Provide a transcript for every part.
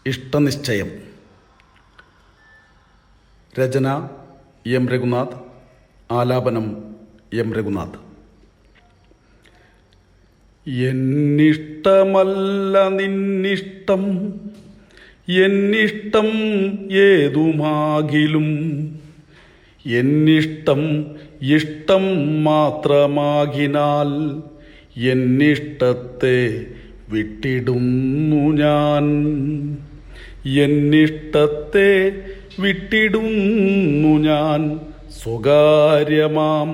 ഇഷ്ടനിശ്ചയം. രചന M Raghunath. ആലാപനം M Raghunath. എന്നിഷ്ടമല്ല Ninnishtam, Ennishtam ഏതുമാകിലും, Ennishtam ഇഷ്ടം മാത്രമാകിനാൽ എന്നിഷ്ടത്തെ വിട്ടിടുന്നു ഞാൻ. എന്നിഷ്ടത്തെ വിട്ടിടുന്നു ഞാൻ സ്വകാര്യമാം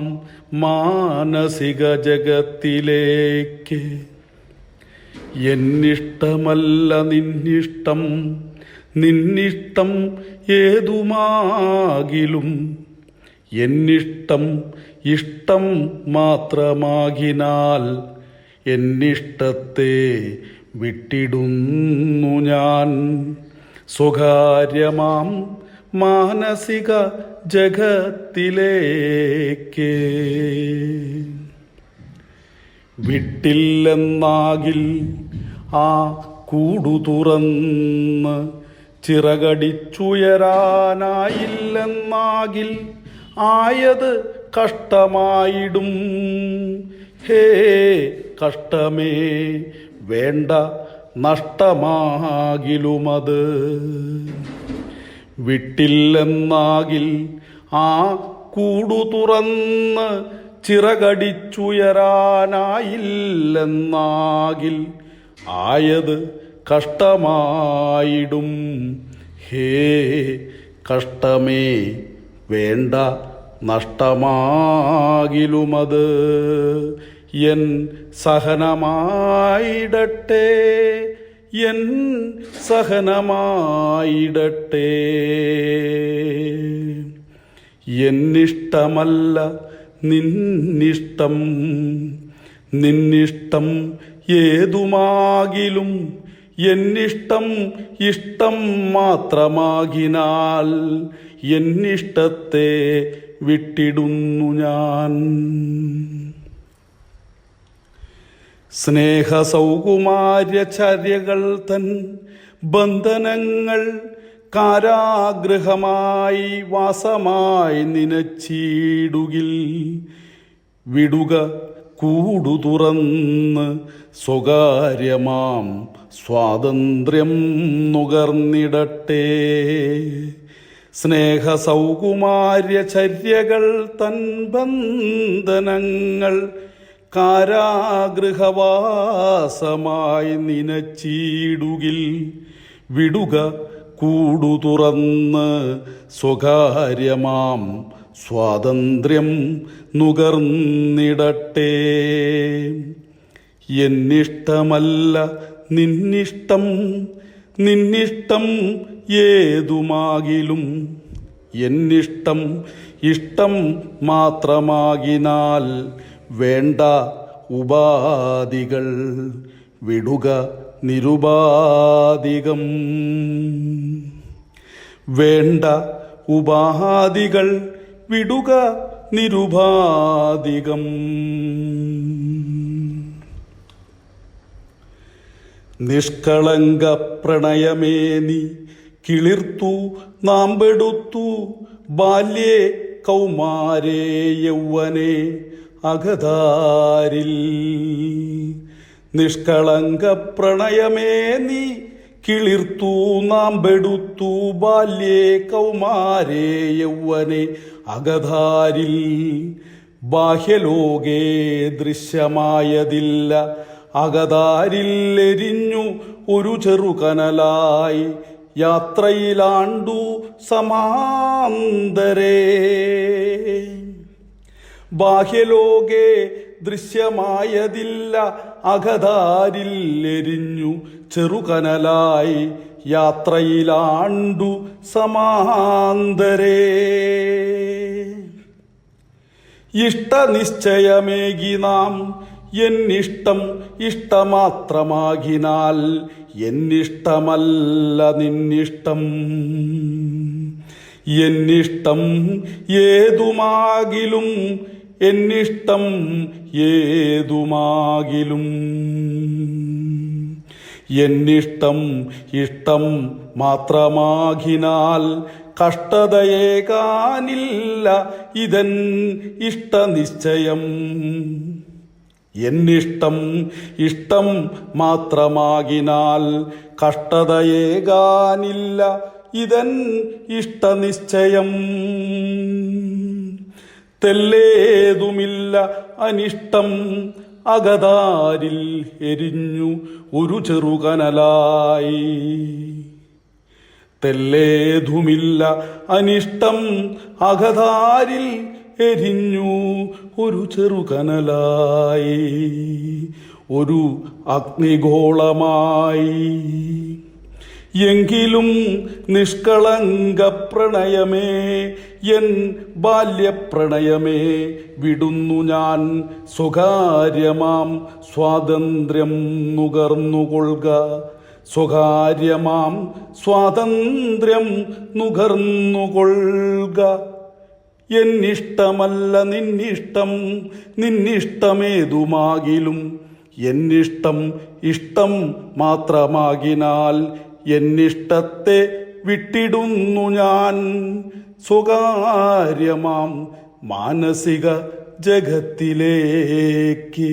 മാനസിക ജഗത്തിലേക്ക്. എന്നിഷ്ടമല്ല നിന്നിഷ്ടം, നിന്നിഷ്ടം ഏതുമാകിലും, എന്നിഷ്ടം ഇഷ്ടം മാത്രമാകിനാൽ എന്നിഷ്ടത്തെ വിട്ടിടുന്നു ഞാൻ സ്വകാര്യമാം മാനസിക ജഗത്തിലേക്ക്. വിട്ടില്ലെന്നാകിൽ ആ കൂടു തുറന്ന് ചിറകടിച്ചുയരാനായില്ലെന്നാകിൽ ആയത് കഷ്ടമായിടും. ഹേ കഷ്ടമേ വേണ്ട നഷ്ടമാകിലുമത്. വിട്ടില്ലെന്നാകിൽ ആ കൂടു തുറന്ന് ചിറകടിച്ചുയരാനായില്ലെന്നാകിൽ ആയത് കഷ്ടമായിടും. ഹേ കഷ്ടമേ വേണ്ട നഷ്ടമാകിലുമത്. N സഹനമായിടട്ടെ, N സഹനമായിടട്ടെ. എന്നിഷ്ടമല്ല നിന്നിഷ്ടം, നിന്നിഷ്ടം ഏതുമാകിലും, എന്നിഷ്ടം ഇഷ്ടം മാത്രമാകിനാൽ എന്നിഷ്ടത്തെ വിട്ടിടുന്നു ഞാൻ. സ്നേഹസൗകുമാര്യചര്യകൾ തൻ ബന്ധനങ്ങൾ കാരാഗൃഹമായി വാസമായി നിനച്ചിടുകിൽ, വിടുക കൂടു തുറന്ന് സ്വകാര്യമാം സ്വാതന്ത്ര്യം നുകർന്നിടട്ടെ. സ്നേഹസൗകുമാര്യചര്യകൾ തൻ ബന്ധനങ്ങൾ കാരാഗൃഹവാസമായി നിനച്ചിടുകിൽ, വിടുക കൂടു തുറന്ന് സ്വകാര്യമാം സ്വാതന്ത്ര്യം നുകർന്നിടട്ടെ. എന്നിഷ്ടമല്ല നിന്നിഷ്ടം, നിന്നിഷ്ടം ഏതുമാകിലും, എന്നിഷ്ടം ഇഷ്ടം മാത്രമാകിനാൽ വേണ്ട ഉപാധികൾ വിടുക നിരുപാധികം. വേണ്ട ഉപാധികൾ വിടുക നിരുപാധികം. നിഷ്കളങ്ക പ്രണയമേ നീ കിളിർത്തു നാമ്പെടുത്തു ബാല്യേ കൗമാരേ യൗവനേ അകതാരിൽ. നിഷ്കളങ്ക പ്രണയമേ നീ കിളിർത്തു നാമ്പെടുത്തു ബാല്യേ കൗമാരേ യൗവനേ അകതാരിൽ. ബാഹ്യലോകേ ദൃശ്യമായതില്ല, അകതാരിൽ എരിഞ്ഞു ഒരു ചെറുകനലായി യാത്രയിലാണ്ടു സമാന്തരേ. ബാഹ്യലോകേ ദൃശ്യമായതില്ല, അകതാരിൽ എരിഞ്ഞു ചെറുകനലായി യാത്രയിലാണ്ടു സമാന്തരേ. ഇഷ്ടനിശ്ചയമേകി നാം എന്നിഷ്ടം ഇഷ്ടമാത്രമാകിനാൽ എന്നിഷ്ടമല്ല നിന്നിഷ്ടം. എന്നിഷ്ടം ഏതുമാകിലും, എന്നിഷ്ടം ഏതുമാകിലും, എന്നിഷ്ടം ഇഷ്ടം മാത്രമാകിനാൽ കഷ്ടതയേകാനില്ല ഇതൻ ഇഷ്ടനിശ്ചയം. എന്നിഷ്ടം ഇഷ്ടം മാത്രമാകിനാൽ കഷ്ടതയേകാനില്ല ഇതൻ ഇഷ്ടനിശ്ചയം. തെല്ലേതുമില്ല അനിഷ്ടം അകതാരിൽ എരിഞ്ഞു ഒരു ചെറുകനലായി. തെല്ലേതുമില്ല അനിഷ്ടം അകതാരിൽ എരിഞ്ഞു ഒരു ചെറുകനലായി, ഒരു അഗ്നിഗോളമായി. എങ്കിലും നിഷ്കളങ്ക പ്രണയമേ, എൻ ബാല്യപ്രണയമേ, വിടുന്നു ഞാൻ സ്വകാര്യമാം സ്വാതന്ത്ര്യം നുകർന്നുകൊള്ളുക. സ്വകാര്യമാം സ്വാതന്ത്ര്യം നുകർന്നുകൊള്ളുക. എന്നിഷ്ടമല്ല നിന്നിഷ്ടം, നിന്നിഷ്ടമേതുമാകിലും എന്നിഷ്ടം ഇഷ്ടം മാത്രമാകിനാൽ എന്നിഷ്ടത്തെ വിട്ടിടുന്നു ഞാൻ സ്വകാര്യമാം മാനസിക ജഗത്തിലേക്ക്.